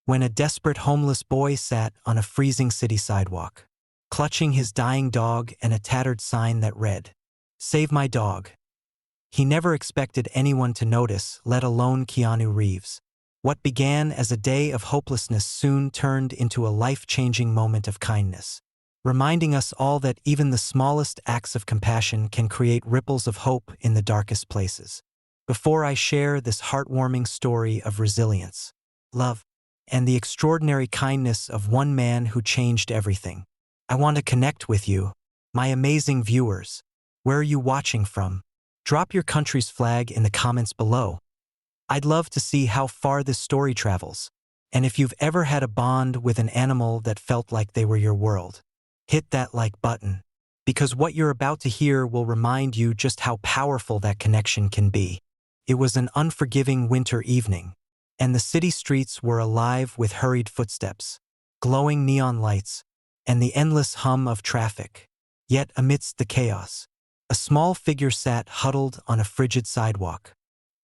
when a desperate homeless boy sat on a freezing city sidewalk, clutching his dying dog and a tattered sign that read, "Save my dog." He never expected anyone to notice, let alone Keanu Reeves. What began as a day of hopelessness soon turned into a life-changing moment of kindness, reminding us all that even the smallest acts of compassion can create ripples of hope in the darkest places. Before I share this heartwarming story of resilience, love, and the extraordinary kindness of one man who changed everything, I want to connect with you, my amazing viewers. Where are you watching from? Drop your country's flag in the comments below. I'd love to see how far this story travels. And if you've ever had a bond with an animal that felt like they were your world, hit that like button, because what you're about to hear will remind you just how powerful that connection can be. It was an unforgiving winter evening, and the city streets were alive with hurried footsteps, glowing neon lights, and the endless hum of traffic. Yet amidst the chaos, a small figure sat huddled on a frigid sidewalk,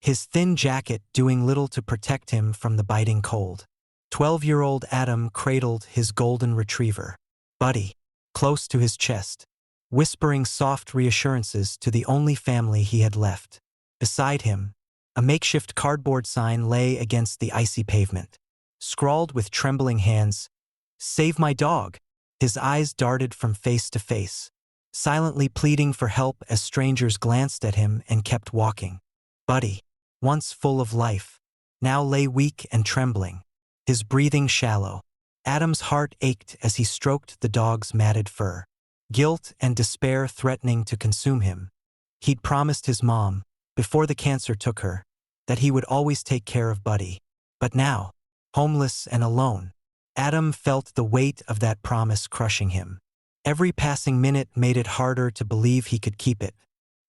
his thin jacket doing little to protect him from the biting cold. 12-year-old Adam cradled his golden retriever, Buddy, close to his chest, whispering soft reassurances to the only family he had left. Beside him, a makeshift cardboard sign lay against the icy pavement, scrawled with trembling hands, "Save my dog." His eyes darted from face to face, silently pleading for help as strangers glanced at him and kept walking. Buddy, once full of life, now lay weak and trembling, his breathing shallow. Adam's heart ached as he stroked the dog's matted fur, guilt and despair threatening to consume him. He'd promised his mom, before the cancer took her, that he would always take care of Buddy. But now, homeless and alone, Adam felt the weight of that promise crushing him. Every passing minute made it harder to believe he could keep it.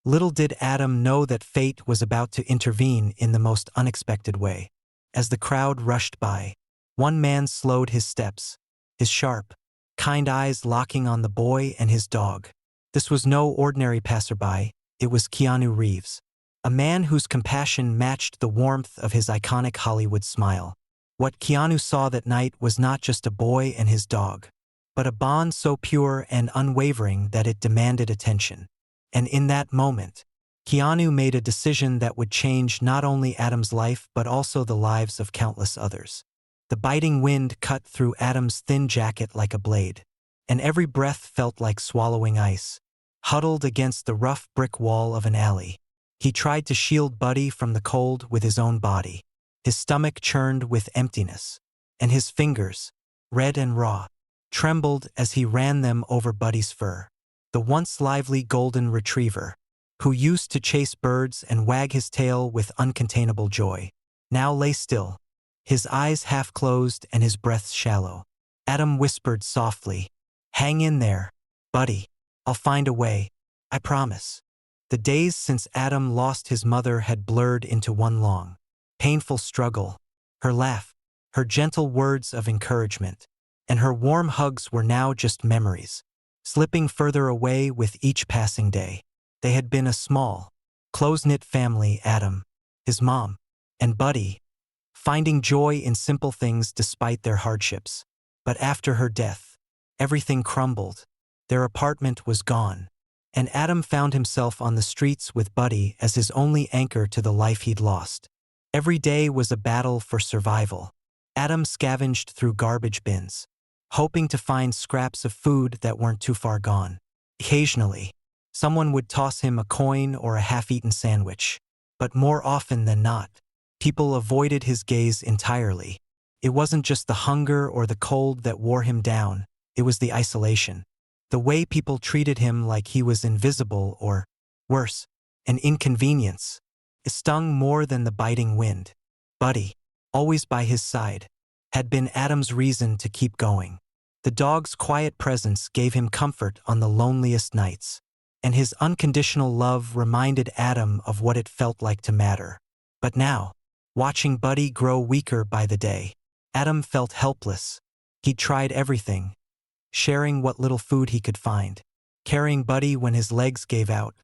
Little did Adam know that fate was about to intervene in the most unexpected way. As the crowd rushed by, one man slowed his steps, his sharp, kind eyes locking on the boy and his dog. This was no ordinary passerby, it was Keanu Reeves, a man whose compassion matched the warmth of his iconic Hollywood smile. What Keanu saw that night was not just a boy and his dog, but a bond so pure and unwavering that it demanded attention. And in that moment, Keanu made a decision that would change not only Adam's life but also the lives of countless others. The biting wind cut through Adam's thin jacket like a blade, and every breath felt like swallowing ice. Huddled against the rough brick wall of an alley, he tried to shield Buddy from the cold with his own body. His stomach churned with emptiness, and his fingers, red and raw, trembled as he ran them over Buddy's fur. The once lively golden retriever, who used to chase birds and wag his tail with uncontainable joy, now lay still, his eyes half closed and his breath shallow. Adam whispered softly, "Hang in there, Buddy. I'll find a way, I promise." The days since Adam lost his mother had blurred into one long, painful struggle. Her laugh, her gentle words of encouragement, and her warm hugs were now just memories, slipping further away with each passing day. They had been a small, close-knit family, Adam, his mom, and Buddy, finding joy in simple things despite their hardships. But after her death, everything crumbled. Their apartment was gone, and Adam found himself on the streets with Buddy as his only anchor to the life he'd lost. Every day was a battle for survival. Adam scavenged through garbage bins, hoping to find scraps of food that weren't too far gone. Occasionally, someone would toss him a coin or a half-eaten sandwich, but more often than not, people avoided his gaze entirely. It wasn't just the hunger or the cold that wore him down, it was the isolation. The way people treated him like he was invisible or, worse, an inconvenience. It stung more than the biting wind. Buddy, always by his side, had been Adam's reason to keep going. The dog's quiet presence gave him comfort on the loneliest nights, and his unconditional love reminded Adam of what it felt like to matter. But now, watching Buddy grow weaker by the day, Adam felt helpless. He'd tried everything, sharing what little food he could find, carrying Buddy when his legs gave out.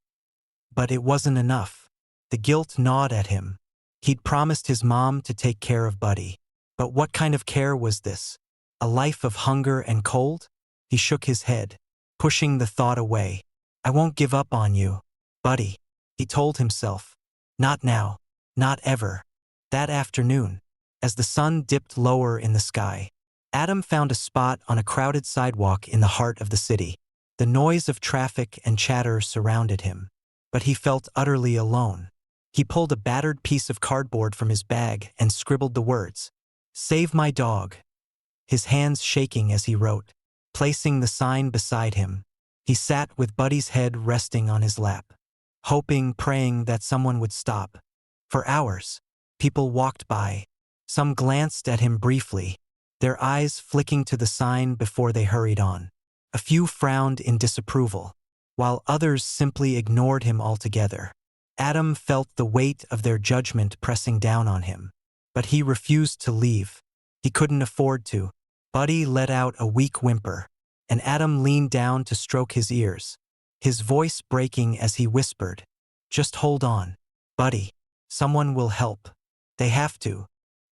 But it wasn't enough. The guilt gnawed at him. He'd promised his mom to take care of Buddy, But what kind of care was this? A life of hunger and cold? He shook his head, pushing the thought away. I won't give up on you, buddy, he told himself. Not now, not ever. That afternoon, as the sun dipped lower in the sky, Adam found a spot on a crowded sidewalk in the heart of the city. The noise of traffic and chatter surrounded him, but he felt utterly alone. He pulled a battered piece of cardboard from his bag and scribbled the words, "Save my dog," his hands shaking as he wrote. Placing the sign beside him, he sat with Buddy's head resting on his lap, hoping, praying that someone would stop. For hours, people walked by. Some glanced at him briefly, their eyes flicking to the sign before they hurried on. A few frowned in disapproval, while others simply ignored him altogether. Adam felt the weight of their judgment pressing down on him, but he refused to leave. He couldn't afford to. Buddy let out a weak whimper, and Adam leaned down to stroke his ears, his voice breaking as he whispered, "Just hold on, Buddy. Someone will help. They have to."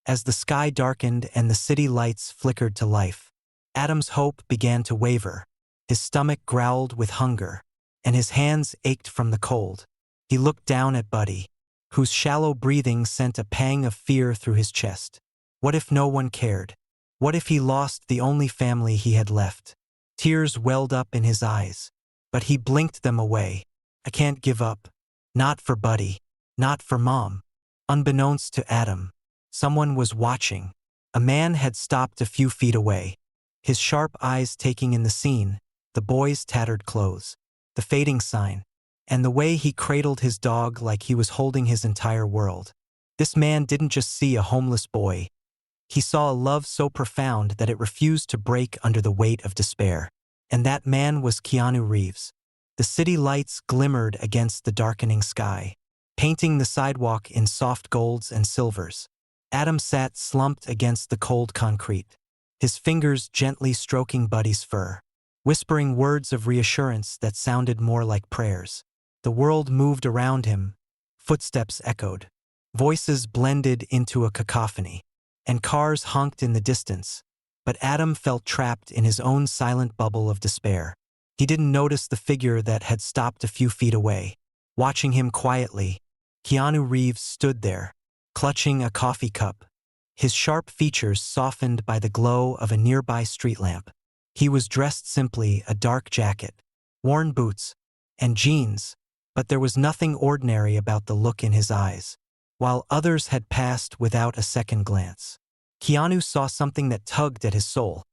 As the sky darkened and the city lights flickered to life, Adam's hope began to waver. His stomach growled with hunger, and his hands ached from the cold. He looked down at Buddy, whose shallow breathing sent a pang of fear through his chest. What if no one cared? What if he lost the only family he had left? Tears welled up in his eyes, but he blinked them away. I can't give up. Not for Buddy. Not for Mom. Unbeknownst to Adam, someone was watching. A man had stopped a few feet away, his sharp eyes taking in the scene, the boy's tattered clothes, the fading sign, and the way he cradled his dog like he was holding his entire world. This man didn't just see a homeless boy. He saw a love so profound that it refused to break under the weight of despair. And that man was Keanu Reeves. The city lights glimmered against the darkening sky, painting the sidewalk in soft golds and silvers. Adam sat slumped against the cold concrete, his fingers gently stroking Buddy's fur, whispering words of reassurance that sounded more like prayers. The world moved around him, footsteps echoed, voices blended into a cacophony, and cars honked in the distance. But Adam felt trapped in his own silent bubble of despair. He didn't notice the figure that had stopped a few feet away. Watching him quietly, Keanu Reeves stood there, clutching a coffee cup, his sharp features softened by the glow of a nearby street lamp. He was dressed simply, a dark jacket, worn boots, and jeans, but there was nothing ordinary about the look in his eyes. While others had passed without a second glance, Keanu saw something that tugged at his soul.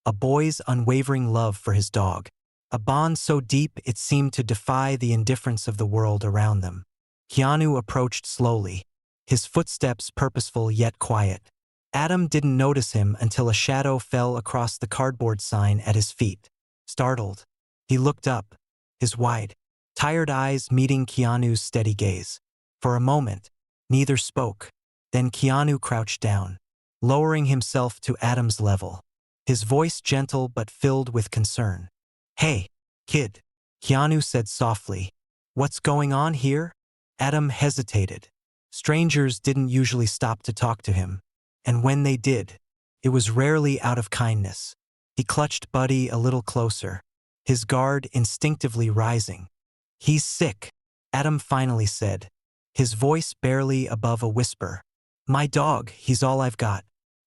A boy's unwavering love for his dog, a bond so deep it seemed to defy the indifference of the world around them. Keanu approached slowly, his footsteps purposeful yet quiet. Adam didn't notice him until a shadow fell across the cardboard sign at his feet. Startled, he looked up, his wide, tired eyes meeting Keanu's steady gaze. For a moment, neither spoke. Then Keanu crouched down, lowering himself to Adam's level, his voice gentle but filled with concern. "Hey, kid," Keanu said softly. "What's going on here?" Adam hesitated. Strangers didn't usually stop to talk to him, and when they did, it was rarely out of kindness. He clutched Buddy a little closer, his guard instinctively rising. "He's sick," Adam finally said, his voice barely above a whisper. "My dog, he's all I've got.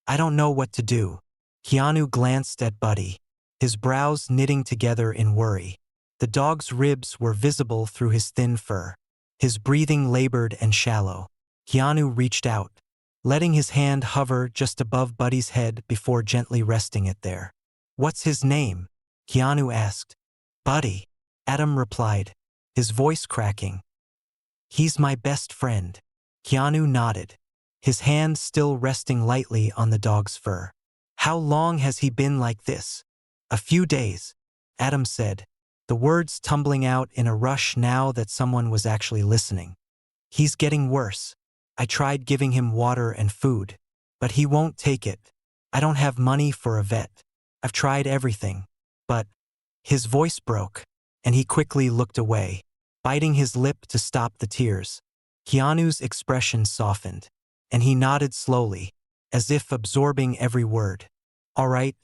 I don't know what to do." Keanu glanced at Buddy, his brows knitting together in worry. The dog's ribs were visible through his thin fur, his breathing labored and shallow. Keanu reached out, letting his hand hover just above Buddy's head before gently resting it there. "What's his name?" Keanu asked. "Buddy," Adam replied, his voice cracking. "He's my best friend." Keanu nodded, his hand still resting lightly on the dog's fur. "How long has he been like this?" "A few days," Adam said, the words tumbling out in a rush now that someone was actually listening. "He's getting worse. I tried giving him water and food, but he won't take it. I don't have money for a vet. I've tried everything, but..." His voice broke, and he quickly looked away, biting his lip to stop the tears. Keanu's expression softened, and he nodded slowly, as if absorbing every word. "All right,"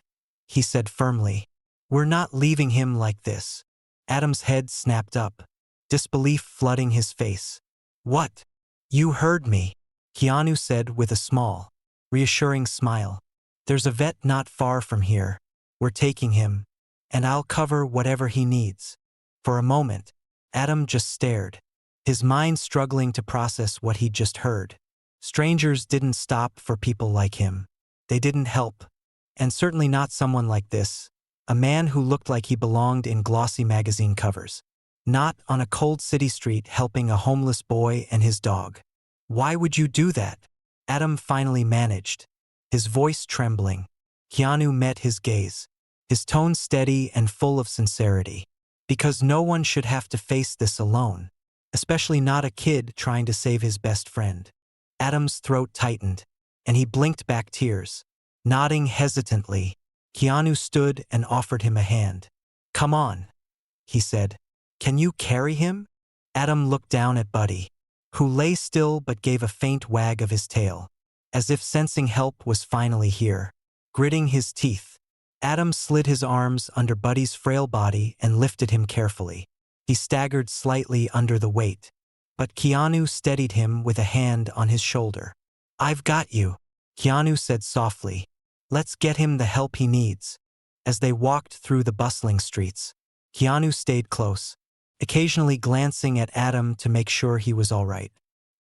he said firmly. "We're not leaving him like this." Adam's head snapped up, disbelief flooding his face. "What? You heard me," Keanu said with a small, reassuring smile. "There's a vet not far from here. We're taking him, and I'll cover whatever he needs." For a moment, Adam just stared, his mind struggling to process what he'd just heard. Strangers didn't stop for people like him. They didn't help. And certainly not someone like this, a man who looked like he belonged in glossy magazine covers. Not on a cold city street helping a homeless boy and his dog. "Why would you do that?" Adam finally managed, his voice trembling. Keanu met his gaze, his tone steady and full of sincerity. "Because no one should have to face this alone, especially not a kid trying to save his best friend." Adam's throat tightened, and he blinked back tears. Nodding hesitantly, Keanu stood and offered him a hand. "Come on," he said. "Can you carry him?" Adam looked down at Buddy, who lay still but gave a faint wag of his tail, as if sensing help was finally here. Gritting his teeth, Adam slid his arms under Buddy's frail body and lifted him carefully. He staggered slightly under the weight, but Keanu steadied him with a hand on his shoulder. "I've got you," Keanu said softly. "Let's get him the help he needs." As they walked through the bustling streets, Keanu stayed close, occasionally glancing at Adam to make sure he was all right.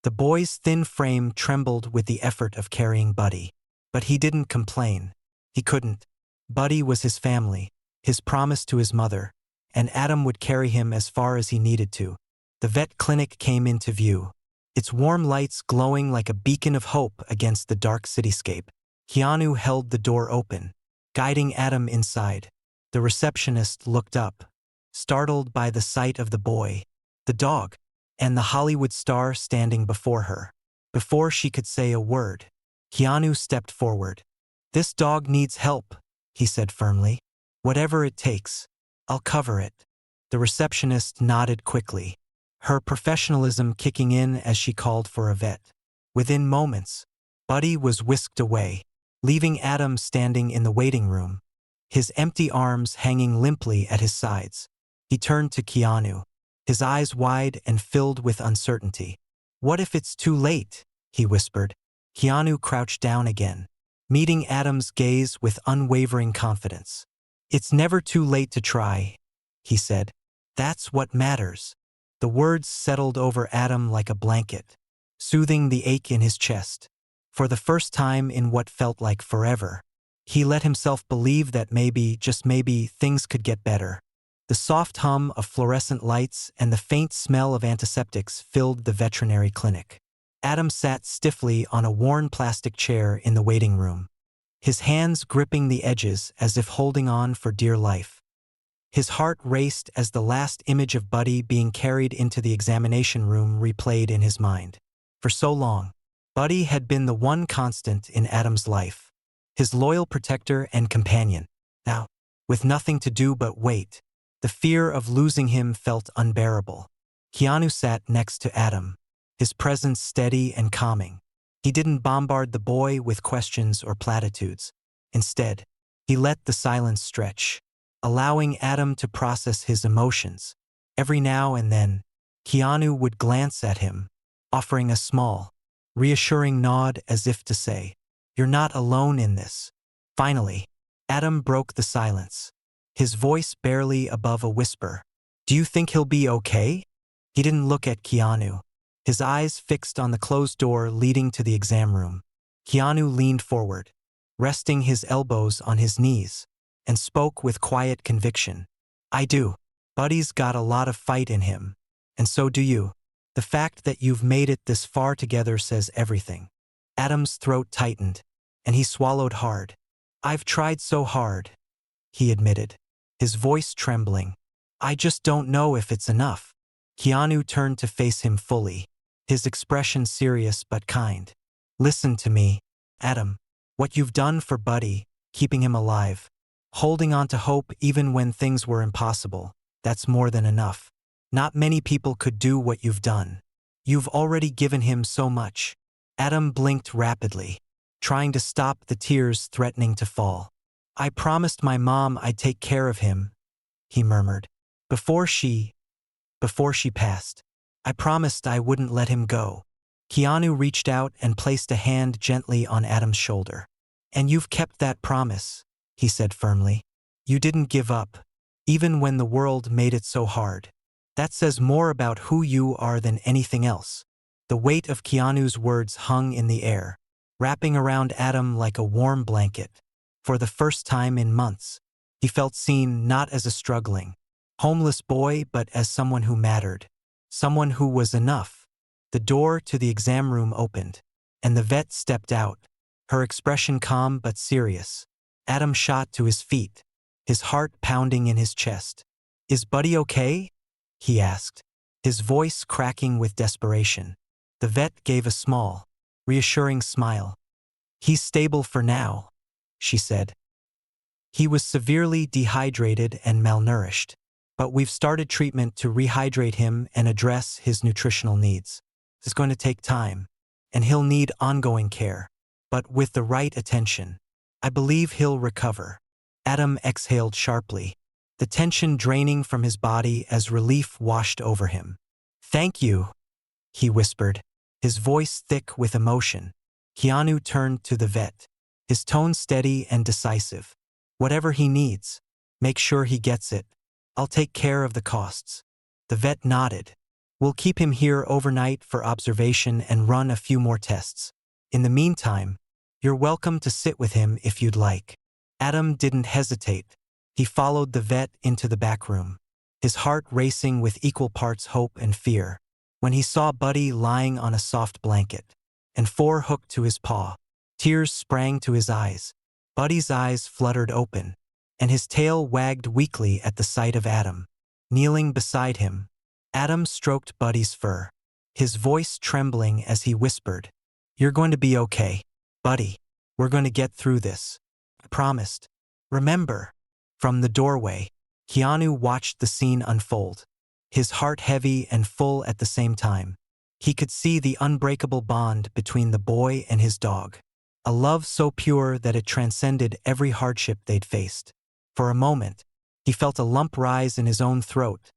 The boy's thin frame trembled with the effort of carrying Buddy, but he didn't complain. He couldn't. Buddy was his family, his promise to his mother, and Adam would carry him as far as he needed to. The vet clinic came into view, its warm lights glowing like a beacon of hope against the dark cityscape. Keanu held the door open, guiding Adam inside. The receptionist looked up, startled by the sight of the boy, the dog, and the Hollywood star standing before her. Before she could say a word, Keanu stepped forward. "This dog needs help," he said firmly. "Whatever it takes, I'll cover it." The receptionist nodded quickly, her professionalism kicking in as she called for a vet. Within moments, Buddy was whisked away, leaving Adam standing in the waiting room, his empty arms hanging limply at his sides. He turned to Keanu, his eyes wide and filled with uncertainty. "What if it's too late?" he whispered. Keanu crouched down again, meeting Adam's gaze with unwavering confidence. "It's never too late to try," he said. "That's what matters." The words settled over Adam like a blanket, soothing the ache in his chest. For the first time in what felt like forever, he let himself believe that maybe, just maybe, things could get better. The soft hum of fluorescent lights and the faint smell of antiseptics filled the veterinary clinic. Adam sat stiffly on a worn plastic chair in the waiting room, his hands gripping the edges as if holding on for dear life. His heart raced as the last image of Buddy being carried into the examination room replayed in his mind. For so long, Buddy had been the one constant in Adam's life, his loyal protector and companion. Now, with nothing to do but wait, the fear of losing him felt unbearable. Keanu sat next to Adam, his presence steady and calming. He didn't bombard the boy with questions or platitudes. Instead, he let the silence stretch, allowing Adam to process his emotions. Every now and then, Keanu would glance at him, offering a small, reassuring nod as if to say, "You're not alone in this." Finally, Adam broke the silence, his voice barely above a whisper. "Do you think he'll be okay?" He didn't look at Keanu, his eyes fixed on the closed door leading to the exam room. Keanu leaned forward, resting his elbows on his knees, and spoke with quiet conviction. "I do. Buddy's got a lot of fight in him, and so do you. The fact that you've made it this far together says everything." Adam's throat tightened, and he swallowed hard. "I've tried so hard," he admitted, his voice trembling. "I just don't know if it's enough." Keanu turned to face him fully, his expression serious but kind. "Listen to me, Adam. What you've done for Buddy, keeping him alive, holding on to hope even when things were impossible, that's more than enough. Not many people could do what you've done. You've already given him so much." Adam blinked rapidly, trying to stop the tears threatening to fall. "I promised my mom I'd take care of him," he murmured. Before she passed. "I promised I wouldn't let him go." Keanu reached out and placed a hand gently on Adam's shoulder. "And you've kept that promise," he said firmly. "You didn't give up, even when the world made it so hard. That says more about who you are than anything else." The weight of Keanu's words hung in the air, wrapping around Adam like a warm blanket. For the first time in months, he felt seen not as a struggling, homeless boy but as someone who mattered, someone who was enough. The door to the exam room opened, and the vet stepped out, her expression calm but serious. Adam shot to his feet, his heart pounding in his chest. "Is Buddy okay?" he asked, his voice cracking with desperation. The vet gave a small, reassuring smile. "He's stable for now," she said. "He was severely dehydrated and malnourished, but we've started treatment to rehydrate him and address his nutritional needs. It's going to take time, and he'll need ongoing care, but with the right attention, I believe he'll recover." Adam exhaled sharply, the tension draining from his body as relief washed over him. "Thank you," he whispered, his voice thick with emotion. Keanu turned to the vet, his tone steady and decisive. "Whatever he needs, make sure he gets it. I'll take care of the costs." The vet nodded. "We'll keep him here overnight for observation and run a few more tests. In the meantime, you're welcome to sit with him if you'd like." Adam didn't hesitate. He followed the vet into the back room, his heart racing with equal parts hope and fear. When he saw Buddy lying on a soft blanket, and four hooked to his paw, tears sprang to his eyes. Buddy's eyes fluttered open, and his tail wagged weakly at the sight of Adam. Kneeling beside him, Adam stroked Buddy's fur, his voice trembling as he whispered, "You're going to be okay, Buddy. We're going to get through this. I promised. Remember." From the doorway, Keanu watched the scene unfold, his heart heavy and full at the same time. He could see the unbreakable bond between the boy and his dog, a love so pure that it transcended every hardship they'd faced. For a moment, he felt a lump rise in his own throat,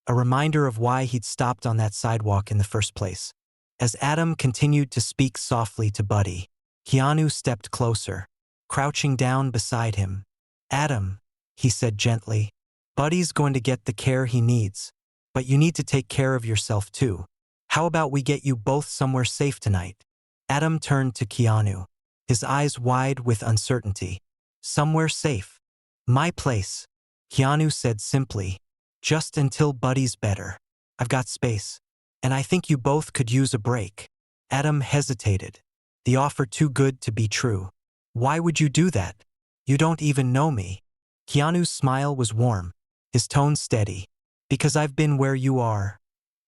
a reminder of why he'd stopped on that sidewalk in the first place. As Adam continued to speak softly to Buddy, Keanu stepped closer, crouching down beside him. "Adam," he said gently, "Buddy's going to get the care he needs, but you need to take care of yourself too. How about we get you both somewhere safe tonight?" Adam turned to Keanu, his eyes wide with uncertainty. "Somewhere safe? My place," Keanu said simply. "Just until Buddy's better. I've got space, and I think you both could use a break." Adam hesitated, the offer too good to be true. "Why would you do that? You don't even know me." Keanu's smile was warm, his tone steady. "Because I've been where you are,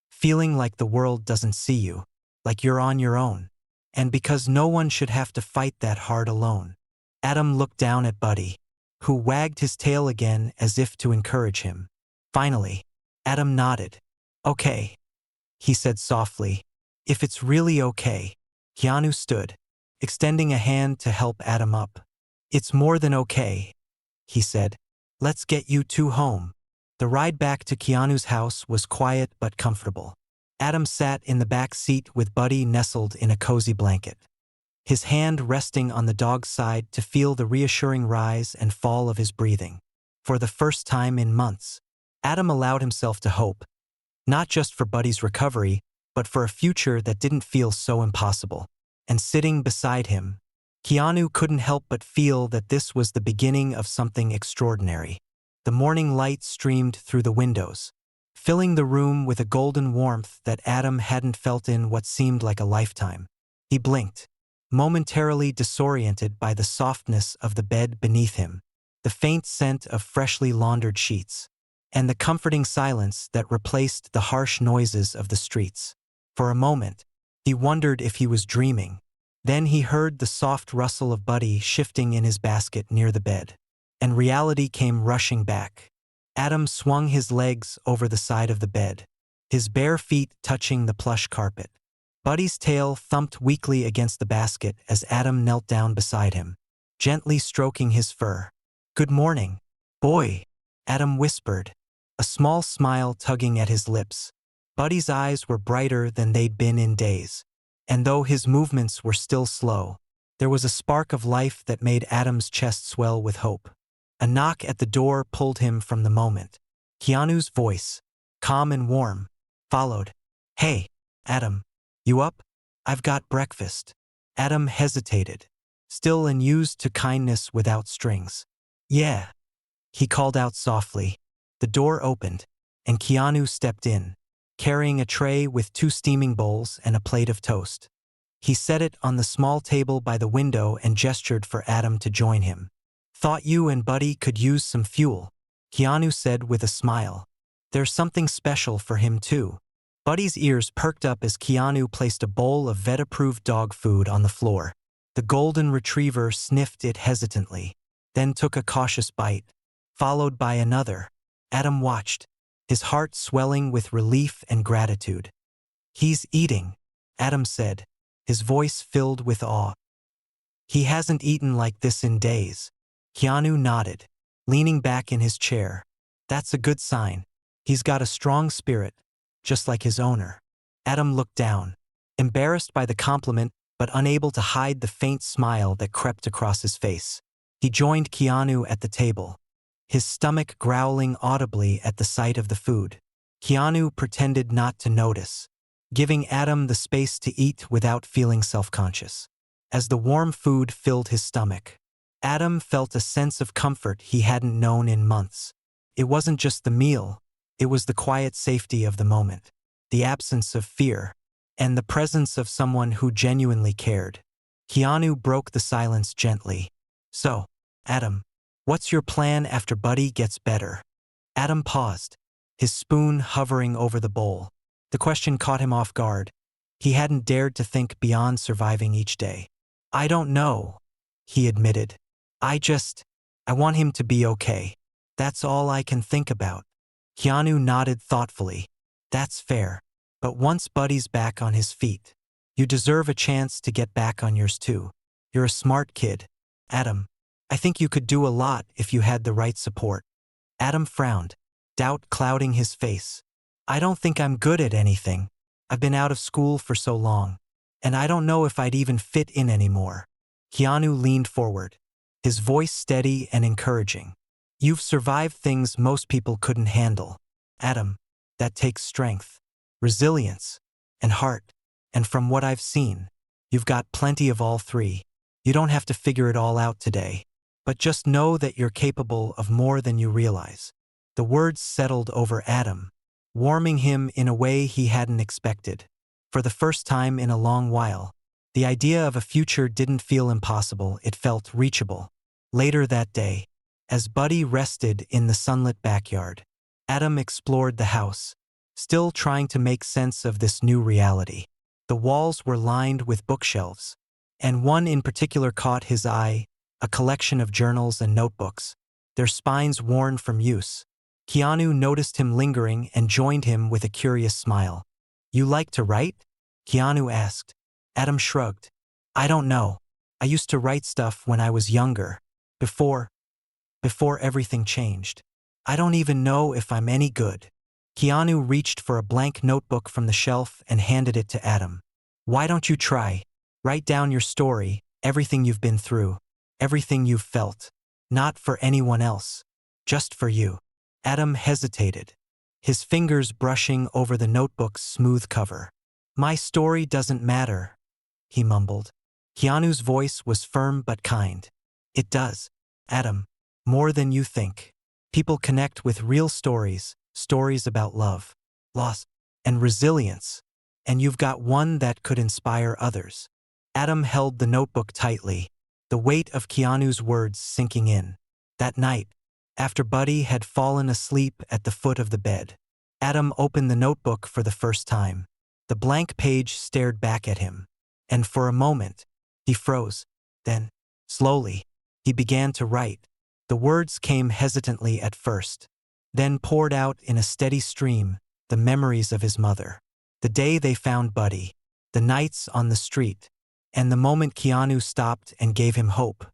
feeling like the world doesn't see you, like you're on your own. And because no one should have to fight that hard alone." Adam looked down at Buddy, who wagged his tail again as if to encourage him. Finally, Adam nodded. "Okay," he said softly. "If it's really okay." Keanu stood, extending a hand to help Adam up. "It's more than okay," he said. "Let's get you two home." The ride back to Keanu's house was quiet but comfortable. Adam sat in the back seat with Buddy nestled in a cozy blanket, his hand resting on the dog's side to feel the reassuring rise and fall of his breathing. For the first time in months, Adam allowed himself to hope, not just for Buddy's recovery, but for a future that didn't feel so impossible. And sitting beside him, Keanu couldn't help but feel that this was the beginning of something extraordinary. The morning light streamed through the windows, filling the room with a golden warmth that Adam hadn't felt in what seemed like a lifetime. He blinked, momentarily disoriented by the softness of the bed beneath him, the faint scent of freshly laundered sheets, and the comforting silence that replaced the harsh noises of the streets. For a moment, he wondered if he was dreaming. Then he heard the soft rustle of Buddy shifting in his basket near the bed, and reality came rushing back. Adam swung his legs over the side of the bed, his bare feet touching the plush carpet. Buddy's tail thumped weakly against the basket as Adam knelt down beside him, gently stroking his fur. "Good morning, boy," Adam whispered, a small smile tugging at his lips. Buddy's eyes were brighter than they'd been in days, and though his movements were still slow, there was a spark of life that made Adam's chest swell with hope. A knock at the door pulled him from the moment. Keanu's voice, calm and warm, followed. "Hey, Adam, you up? I've got breakfast." Adam hesitated, still unused to kindness without strings. "Yeah," he called out softly. The door opened, and Keanu stepped in, carrying a tray with 2 steaming bowls and a plate of toast. He set it on the small table by the window and gestured for Adam to join him. "Thought you and Buddy could use some fuel," Keanu said with a smile. "There's something special for him too." Buddy's ears perked up as Keanu placed a bowl of vet-approved dog food on the floor. The golden retriever sniffed it hesitantly, then took a cautious bite, followed by another. Adam watched, his heart swelling with relief and gratitude. "He's eating," Adam said, his voice filled with awe. "He hasn't eaten like this in days." Keanu nodded, leaning back in his chair. "That's a good sign. He's got a strong spirit, just like his owner." Adam looked down, embarrassed by the compliment but unable to hide the faint smile that crept across his face. He joined Keanu at the table, his stomach growling audibly at the sight of the food. Keanu pretended not to notice, giving Adam the space to eat without feeling self-conscious. As the warm food filled his stomach, Adam felt a sense of comfort he hadn't known in months. It wasn't just the meal, it was the quiet safety of the moment, the absence of fear, and the presence of someone who genuinely cared. Keanu broke the silence gently. "So, Adam, what's your plan after Buddy gets better?" Adam paused, his spoon hovering over the bowl. The question caught him off guard. He hadn't dared to think beyond surviving each day. "I don't know," he admitted. I want him to be okay. That's all I can think about." Keanu nodded thoughtfully. "That's fair. But once Buddy's back on his feet, you deserve a chance to get back on yours too. You're a smart kid, Adam. I think you could do a lot if you had the right support." Adam frowned, doubt clouding his face. "I don't think I'm good at anything. I've been out of school for so long, and I don't know if I'd even fit in anymore." Keanu leaned forward, his voice steady and encouraging. "You've survived things most people couldn't handle, Adam. That takes strength, resilience, and heart. And from what I've seen, you've got plenty of all three. You don't have to figure it all out today, but just know that you're capable of more than you realize." The words settled over Adam, warming him in a way he hadn't expected. For the first time in a long while, the idea of a future didn't feel impossible, it felt reachable. Later that day, as Buddy rested in the sunlit backyard, Adam explored the house, still trying to make sense of this new reality. The walls were lined with bookshelves, and one in particular caught his eye, a collection of journals and notebooks, their spines worn from use. Keanu noticed him lingering and joined him with a curious smile. "You like to write?" Keanu asked. Adam shrugged. "I don't know. I used to write stuff when I was younger, before everything changed. I don't even know if I'm any good." Keanu reached for a blank notebook from the shelf and handed it to Adam. "Why don't you try? Write down your story, everything you've been through, everything you've felt. Not for anyone else, just for you." Adam hesitated, his fingers brushing over the notebook's smooth cover. "My story doesn't matter," he mumbled. Keanu's voice was firm but kind. "It does, Adam, more than you think. People connect with real stories, stories about love, loss, and resilience, and you've got one that could inspire others." Adam held the notebook tightly, the weight of Keanu's words sinking in. That night, after Buddy had fallen asleep at the foot of the bed, Adam opened the notebook for the first time. The blank page stared back at him, and for a moment, he froze. Then, slowly, he began to write. The words came hesitantly at first, then poured out in a steady stream, the memories of his mother. The day they found Buddy, the nights on the street, and the moment Keanu stopped and gave him hope.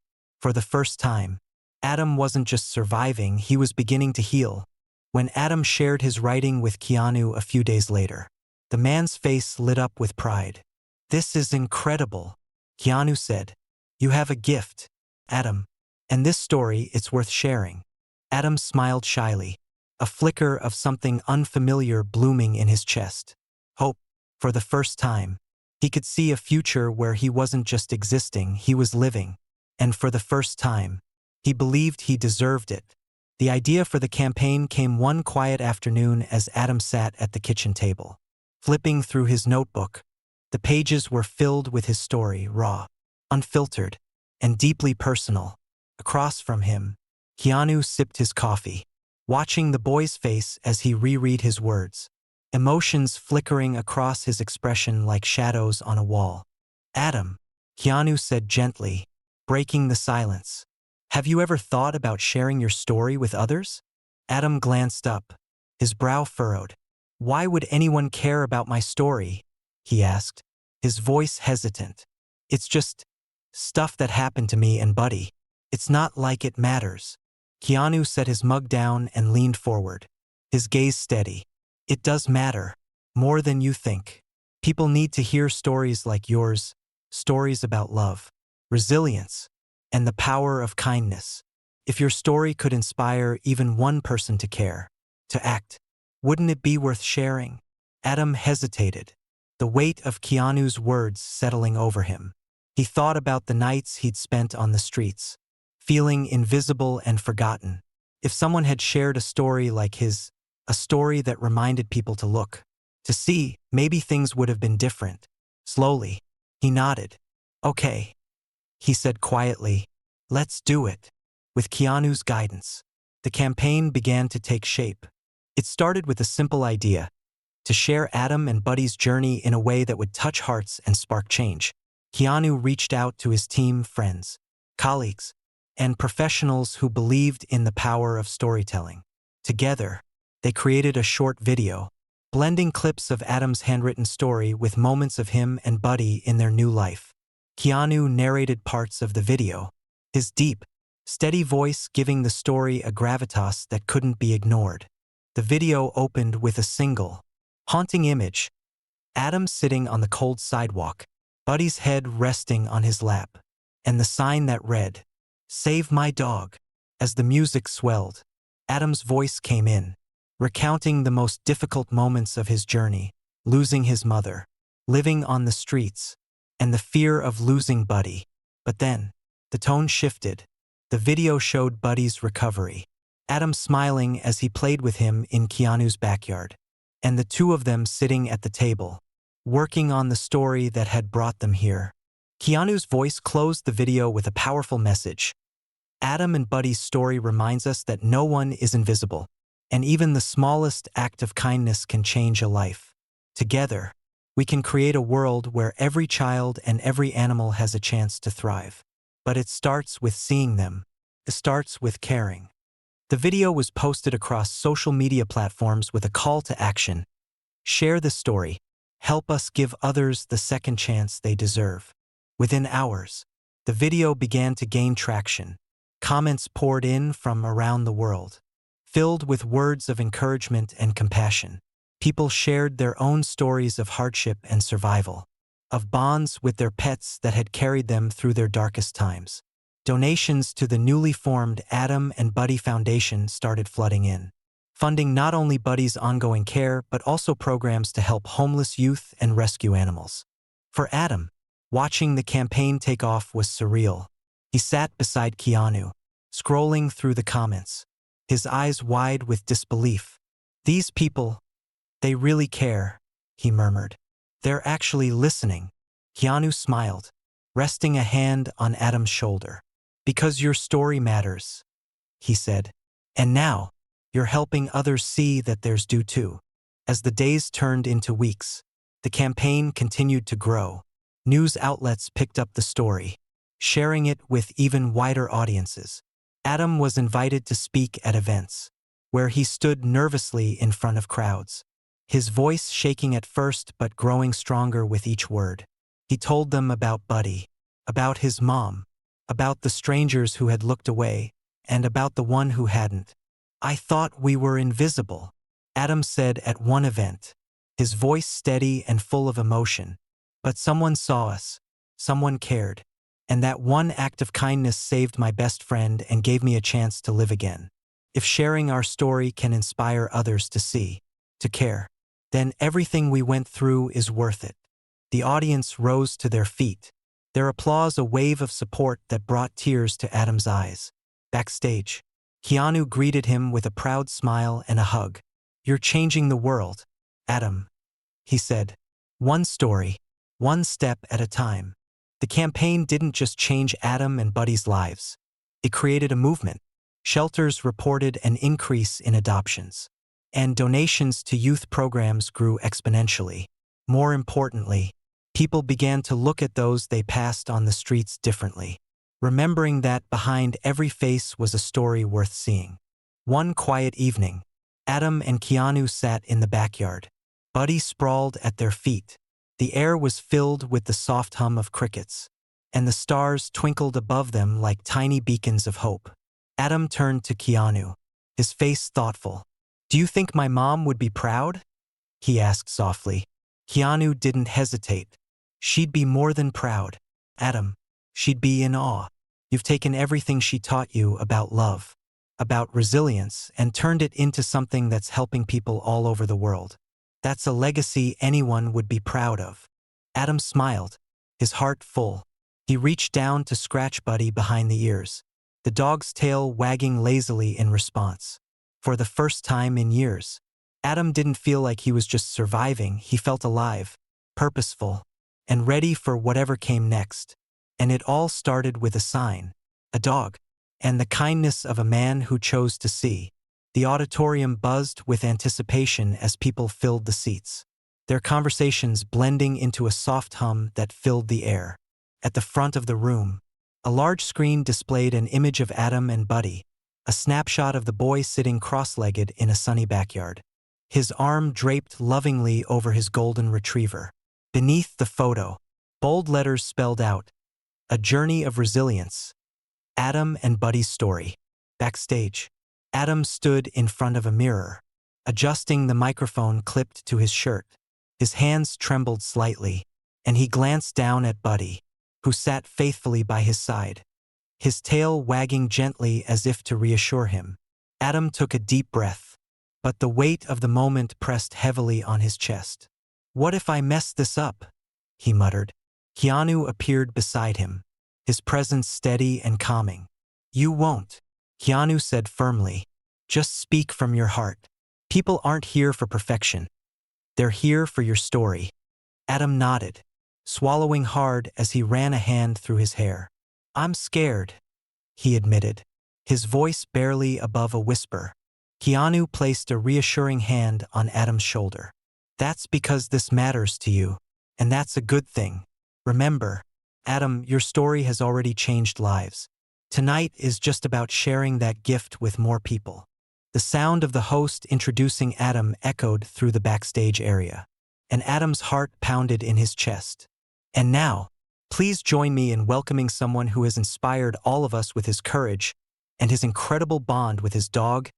For the first time, Adam wasn't just surviving, he was beginning to heal. When Adam shared his writing with Keanu a few days later, the man's face lit up with pride. "This is incredible," Keanu said. "You have a gift, Adam. And this story, it's worth sharing." Adam smiled shyly, a flicker of something unfamiliar blooming in his chest. Hope. For the first time, he could see a future where he wasn't just existing, he was living. And for the first time, he believed he deserved it. The idea for the campaign came one quiet afternoon as Adam sat at the kitchen table. Flipping through his notebook, the pages were filled with his story, raw, unfiltered, and deeply personal. Across from him, Keanu sipped his coffee, watching the boy's face as he reread his words, emotions flickering across his expression like shadows on a wall. "Adam," Keanu said gently, breaking the silence, "have you ever thought about sharing your story with others?" Adam glanced up, his brow furrowed. "Why would anyone care about my story?" he asked, his voice hesitant. "It's just stuff that happened to me and Buddy. It's not like it matters." Keanu set his mug down and leaned forward, his gaze steady. "It does matter, more than you think. People need to hear stories like yours, stories about love, resilience, and the power of kindness. If your story could inspire even one person to care, to act, wouldn't it be worth sharing?" Adam hesitated, the weight of Keanu's words settling over him. He thought about the nights he'd spent on the streets, feeling invisible and forgotten. If someone had shared a story like his, a story that reminded people to look, to see, maybe things would have been different. Slowly, he nodded. "Okay," he said quietly, "let's do it." With Keanu's guidance, the campaign began to take shape. It started with a simple idea: to share Adam and Buddy's journey in a way that would touch hearts and spark change. Keanu reached out to his team, friends, colleagues, and professionals who believed in the power of storytelling. Together, they created a short video, blending clips of Adam's handwritten story with moments of him and Buddy in their new life. Keanu narrated parts of the video, his deep, steady voice giving the story a gravitas that couldn't be ignored. The video opened with a single, haunting image: Adam sitting on the cold sidewalk, Buddy's head resting on his lap, and the sign that read, "Save my dog." As the music swelled, Adam's voice came in, recounting the most difficult moments of his journey: losing his mother, living on the streets, and the fear of losing Buddy. But then, the tone shifted. The video showed Buddy's recovery, Adam smiling as he played with him in Keanu's backyard, and the two of them sitting at the table, working on the story that had brought them here. Keanu's voice closed the video with a powerful message. Adam and Buddy's story reminds us that no one is invisible, and even the smallest act of kindness can change a life. Together, we can create a world where every child and every animal has a chance to thrive. But it starts with seeing them. It starts with caring. The video was posted across social media platforms with a call to action: share the story. Help us give others the second chance they deserve. Within hours, the video began to gain traction. Comments poured in from around the world, filled with words of encouragement and compassion. People shared their own stories of hardship and survival, of bonds with their pets that had carried them through their darkest times. Donations to the newly formed Adam and Buddy Foundation started flooding in, funding not only Buddy's ongoing care but also programs to help homeless youth and rescue animals. For Adam, watching the campaign take off was surreal. He sat beside Keanu, scrolling through the comments, his eyes wide with disbelief. "These people, they really care," he murmured. "They're actually listening." Keanu smiled, resting a hand on Adam's shoulder. "Because your story matters," he said. "And now, you're helping others see that theirs do too." As the days turned into weeks, the campaign continued to grow. News outlets picked up the story, sharing it with even wider audiences. Adam was invited to speak at events, where he stood nervously in front of crowds. his voice shaking at first but growing stronger with each word. He told them about Buddy, about his mom, about the strangers who had looked away, and about the one who hadn't. "I thought we were invisible," Adam said at one event, his voice steady and full of emotion. "But someone saw us, someone cared, and that one act of kindness saved my best friend and gave me a chance to live again. If sharing our story can inspire others to see, to care, then everything we went through is worth it." The audience rose to their feet, their applause a wave of support that brought tears to Adam's eyes. Backstage, Keanu greeted him with a proud smile and a hug. "You're changing the world, Adam," he said. "One story, one step at a time." The campaign didn't just change Adam and Buddy's lives. It created a movement. Shelters reported an increase in adoptions, and donations to youth programs grew exponentially. More importantly, people began to look at those they passed on the streets differently, remembering that behind every face was a story worth seeing. One quiet evening, Adam and Keanu sat in the backyard. Buddy sprawled at their feet. The air was filled with the soft hum of crickets, and the stars twinkled above them like tiny beacons of hope. Adam turned to Keanu, his face thoughtful. "Do you think my mom would be proud?" he asked softly. Keanu didn't hesitate. "She'd be more than proud, Adam. She'd be in awe. You've taken everything she taught you about love, about resilience, and turned it into something that's helping people all over the world. That's a legacy anyone would be proud of." Adam smiled, his heart full. He reached down to scratch Buddy behind the ears, the dog's tail wagging lazily in response. For the first time in years, Adam didn't feel like he was just surviving. He felt alive, purposeful, and ready for whatever came next. And it all started with a sign, a dog, and the kindness of a man who chose to see. The auditorium buzzed with anticipation as people filled the seats, their conversations blending into a soft hum that filled the air. At the front of the room, a large screen displayed an image of Adam and Buddy, a snapshot of the boy sitting cross-legged in a sunny backyard, his arm draped lovingly over his golden retriever. Beneath the photo, bold letters spelled out, "A journey of resilience. Adam and Buddy's story." Backstage, Adam stood in front of a mirror, adjusting the microphone clipped to his shirt. His hands trembled slightly, and he glanced down at Buddy, who sat faithfully by his side, his tail wagging gently as if to reassure him. Adam took a deep breath, but the weight of the moment pressed heavily on his chest. "What if I mess this up?" he muttered. Keanu appeared beside him, his presence steady and calming. "You won't," Keanu said firmly. "Just speak from your heart. People aren't here for perfection. They're here for your story." Adam nodded, swallowing hard as he ran a hand through his hair. "I'm scared," he admitted, his voice barely above a whisper. Keanu placed a reassuring hand on Adam's shoulder. "That's because this matters to you, and that's a good thing. Remember, Adam, your story has already changed lives. Tonight is just about sharing that gift with more people." The sound of the host introducing Adam echoed through the backstage area, and Adam's heart pounded in his chest. "And now, please join me in welcoming someone who has inspired all of us with his courage and his incredible bond with his dog,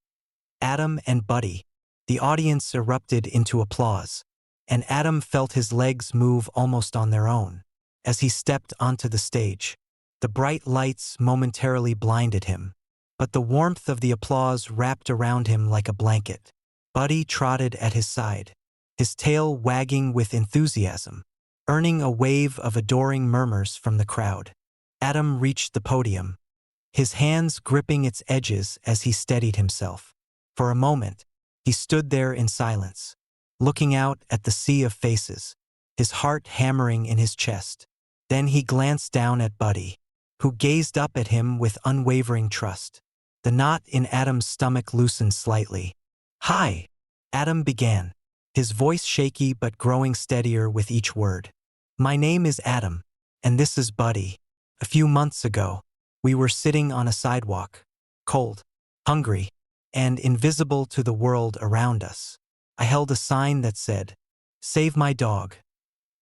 Adam and Buddy." The audience erupted into applause, and Adam felt his legs move almost on their own as he stepped onto the stage. The bright lights momentarily blinded him, but the warmth of the applause wrapped around him like a blanket. Buddy trotted at his side, his tail wagging with enthusiasm, earning a wave of adoring murmurs from the crowd. Adam reached the podium, his hands gripping its edges as he steadied himself. For a moment, he stood there in silence, looking out at the sea of faces, his heart hammering in his chest. Then he glanced down at Buddy, who gazed up at him with unwavering trust. The knot in Adam's stomach loosened slightly. "Hi," Adam began, his voice shaky but growing steadier with each word. "My name is Adam, and this is Buddy. A few months ago, we were sitting on a sidewalk, cold, hungry, and invisible to the world around us. I held a sign that said, "Save my dog."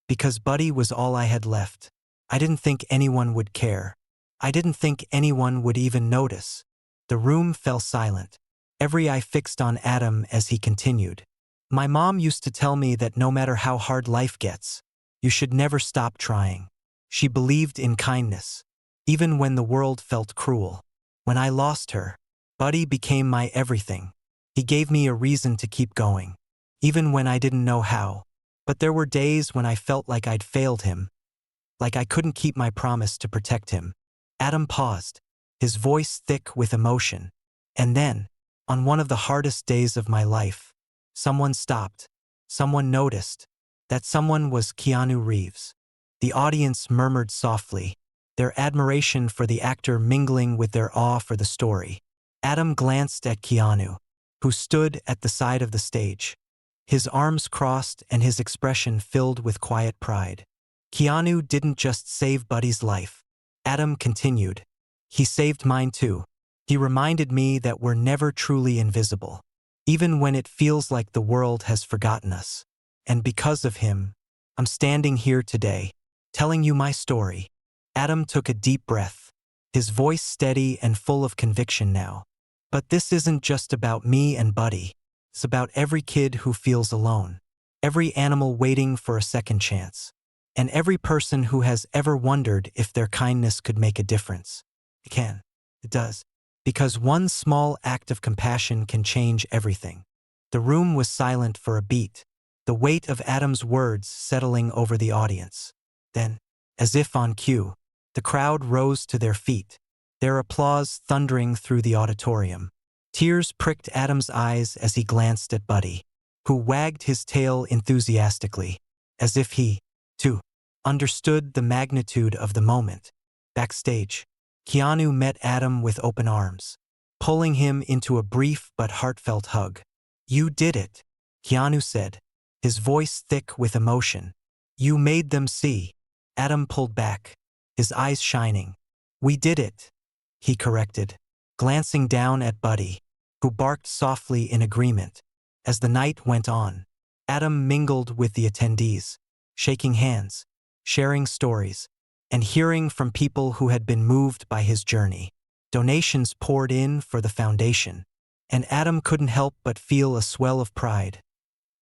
Because Buddy was all I had left. I didn't think anyone would care. I didn't think anyone would even notice. The room fell silent. Every eye fixed on Adam as he continued. My mom used to tell me that no matter how hard life gets, you should never stop trying. She believed in kindness, even when the world felt cruel. When I lost her, Buddy became my everything. He gave me a reason to keep going, even when I didn't know how. But there were days when I felt like I'd failed him, like I couldn't keep my promise to protect him. Adam paused, his voice thick with emotion. And then, on one of the hardest days of my life, someone stopped. Someone noticed. That someone was Keanu Reeves. The audience murmured softly, their admiration for the actor mingling with their awe for the story. Adam glanced at Keanu, who stood at the side of the stage, his arms crossed and his expression filled with quiet pride. Keanu didn't just save Buddy's life. Adam continued. He saved mine too. He reminded me that we're never truly invisible, even when it feels like the world has forgotten us. And because of him, I'm standing here today, telling you my story. Adam took a deep breath, his voice steady and full of conviction now. But this isn't just about me and Buddy. It's about every kid who feels alone, every animal waiting for a second chance, and every person who has ever wondered if their kindness could make a difference. It can. It does. Because one small act of compassion can change everything. The room was silent for a beat, the weight of Adam's words settling over the audience. Then, as if on cue, the crowd rose to their feet, their applause thundering through the auditorium. Tears pricked Adam's eyes as he glanced at Buddy, who wagged his tail enthusiastically, as if he, too, understood the magnitude of the moment. Backstage, Keanu met Adam with open arms, pulling him into a brief but heartfelt hug. "You did it," Keanu said, his voice thick with emotion. "You made them see." Adam pulled back, his eyes shining. "We did it," he corrected, glancing down at Buddy, who barked softly in agreement. As the night went on, Adam mingled with the attendees, shaking hands, sharing stories, and hearing from people who had been moved by his journey. Donations poured in for the foundation, and Adam couldn't help but feel a swell of pride,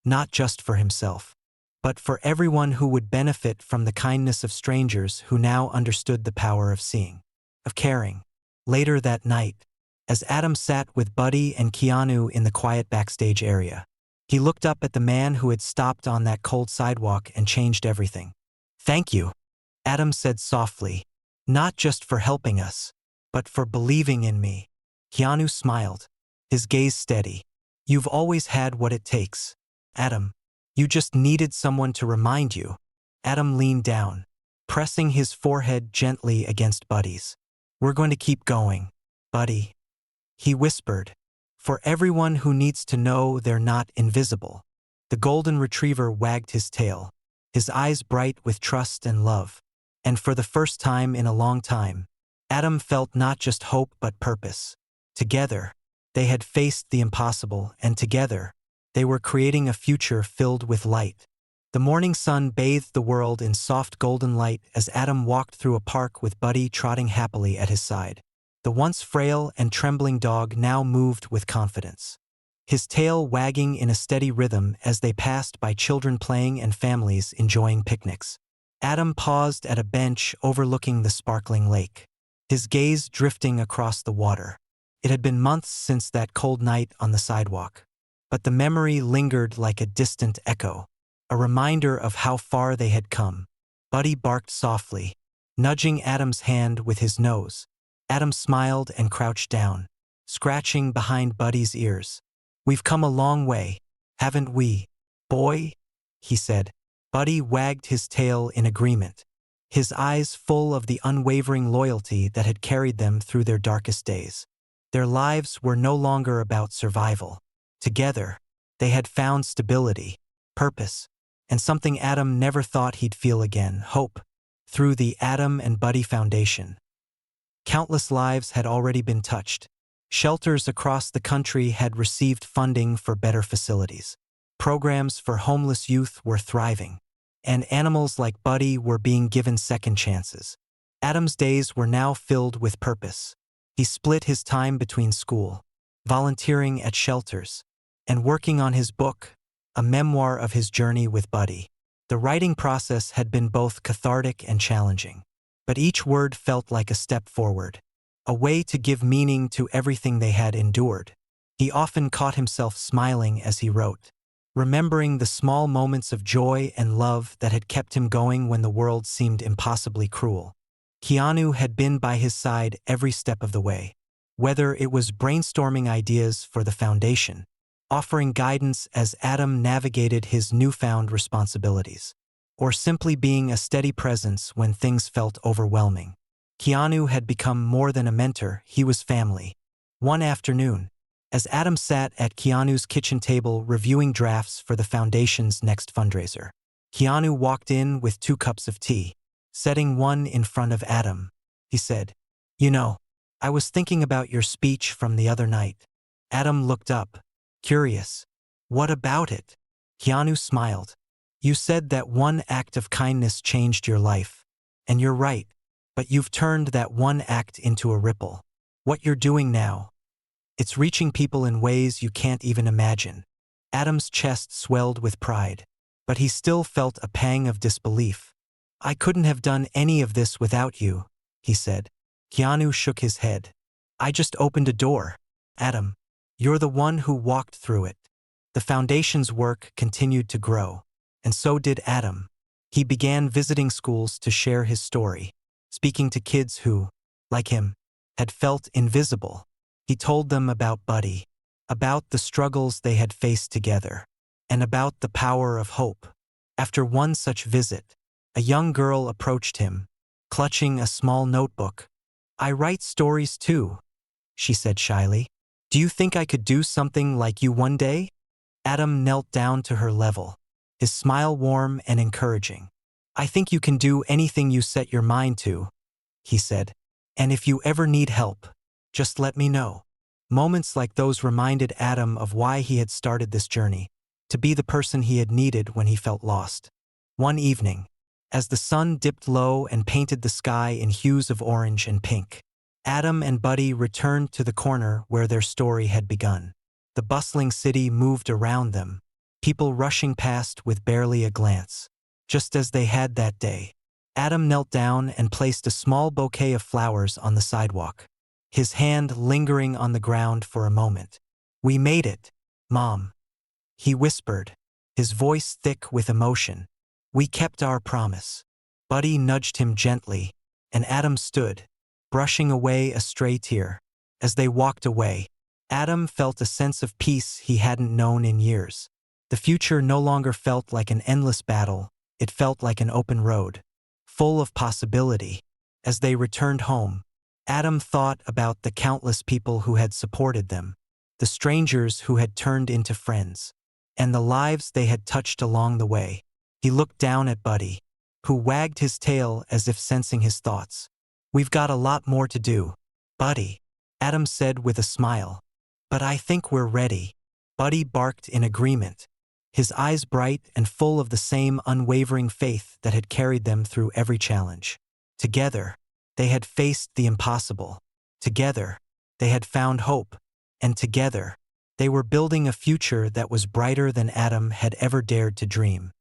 not just for himself, but for everyone who would benefit from the kindness of strangers who now understood the power of seeing, of caring. Later that night, as Adam sat with Buddy and Keanu in the quiet backstage area, he looked up at the man who had stopped on that cold sidewalk and changed everything. "Thank you," Adam said softly, "not just for helping us, but for believing in me." Keanu smiled, his gaze steady. "You've always had what it takes, Adam. You just needed someone to remind you." Adam leaned down, pressing his forehead gently against Buddy's. "We're going to keep going, Buddy," he whispered, "for everyone who needs to know they're not invisible." The golden retriever wagged his tail, his eyes bright with trust and love. And for the first time in a long time, Adam felt not just hope but purpose. Together, they had faced the impossible, and together, they were creating a future filled with light. The morning sun bathed the world in soft golden light as Adam walked through a park with Buddy trotting happily at his side. The once frail and trembling dog now moved with confidence, his tail wagging in a steady rhythm as they passed by children playing and families enjoying picnics. Adam paused at a bench overlooking the sparkling lake, his gaze drifting across the water. It had been months since that cold night on the sidewalk, but the memory lingered like a distant echo, a reminder of how far they had come. Buddy barked softly, nudging Adam's hand with his nose. Adam smiled and crouched down, scratching behind Buddy's ears. "We've come a long way, haven't we, boy?" he said. Buddy wagged his tail in agreement, his eyes full of the unwavering loyalty that had carried them through their darkest days. Their lives were no longer about survival. Together, they had found stability, purpose, and something Adam never thought he'd feel again: hope. Through the Adam and Buddy Foundation, countless lives had already been touched. Shelters across the country had received funding for better facilities. programs for homeless youth were thriving, and animals like Buddy were being given second chances. Adam's days were now filled with purpose. He split his time between school, volunteering at shelters, and working on his book, a memoir of his journey with Buddy. The writing process had been both cathartic and challenging, but each word felt like a step forward, a way to give meaning to everything they had endured. He often caught himself smiling as he wrote, remembering the small moments of joy and love that had kept him going when the world seemed impossibly cruel. Keanu had been by his side every step of the way, whether it was brainstorming ideas for the foundation, offering guidance as Adam navigated his newfound responsibilities, or simply being a steady presence when things felt overwhelming. Keanu had become more than a mentor, he was family. One afternoon, as Adam sat at Keanu's kitchen table reviewing drafts for the foundation's next fundraiser, Keanu walked in with 2 cups of tea. Setting one in front of Adam, he said, "You know, I was thinking about your speech from the other night." Adam looked up, curious. "What about it?" Keanu smiled. "You said that one act of kindness changed your life. And you're right, but you've turned that one act into a ripple. What you're doing now, it's reaching people in ways you can't even imagine." Adam's chest swelled with pride, but he still felt a pang of disbelief. "I couldn't have done any of this without you," he said. Keanu shook his head. "I just opened a door. Adam, you're the one who walked through it." The foundation's work continued to grow, and so did Adam. He began visiting schools to share his story, speaking to kids who, like him, had felt invisible. He told them about Buddy, about the struggles they had faced together, and about the power of hope. After one such visit, a young girl approached him, clutching a small notebook. "I write stories too," she said shyly. "Do you think I could do something like you one day?" Adam knelt down to her level, his smile warm and encouraging. "I think you can do anything you set your mind to," he said. "And if you ever need help, just let me know." Moments like those reminded Adam of why he had started this journey, to be the person he had needed when he felt lost. One evening, as the sun dipped low and painted the sky in hues of orange and pink, Adam and Buddy returned to the corner where their story had begun. The bustling city moved around them, people rushing past with barely a glance. Just as they had that day, Adam knelt down and placed a small bouquet of flowers on the sidewalk, his hand lingering on the ground for a moment. "We made it, Mom," he whispered, his voice thick with emotion. "We kept our promise." Buddy nudged him gently, and Adam stood, brushing away a stray tear. As they walked away, Adam felt a sense of peace he hadn't known in years. The future no longer felt like an endless battle, it felt like an open road, full of possibility. As they returned home, Adam thought about the countless people who had supported them, the strangers who had turned into friends, and the lives they had touched along the way. He looked down at Buddy, who wagged his tail as if sensing his thoughts. "We've got a lot more to do, Buddy," Adam said with a smile. "But I think we're ready." Buddy barked in agreement, his eyes bright and full of the same unwavering faith that had carried them through every challenge. Together, they had faced the impossible. Together, they had found hope. And together, they were building a future that was brighter than Adam had ever dared to dream.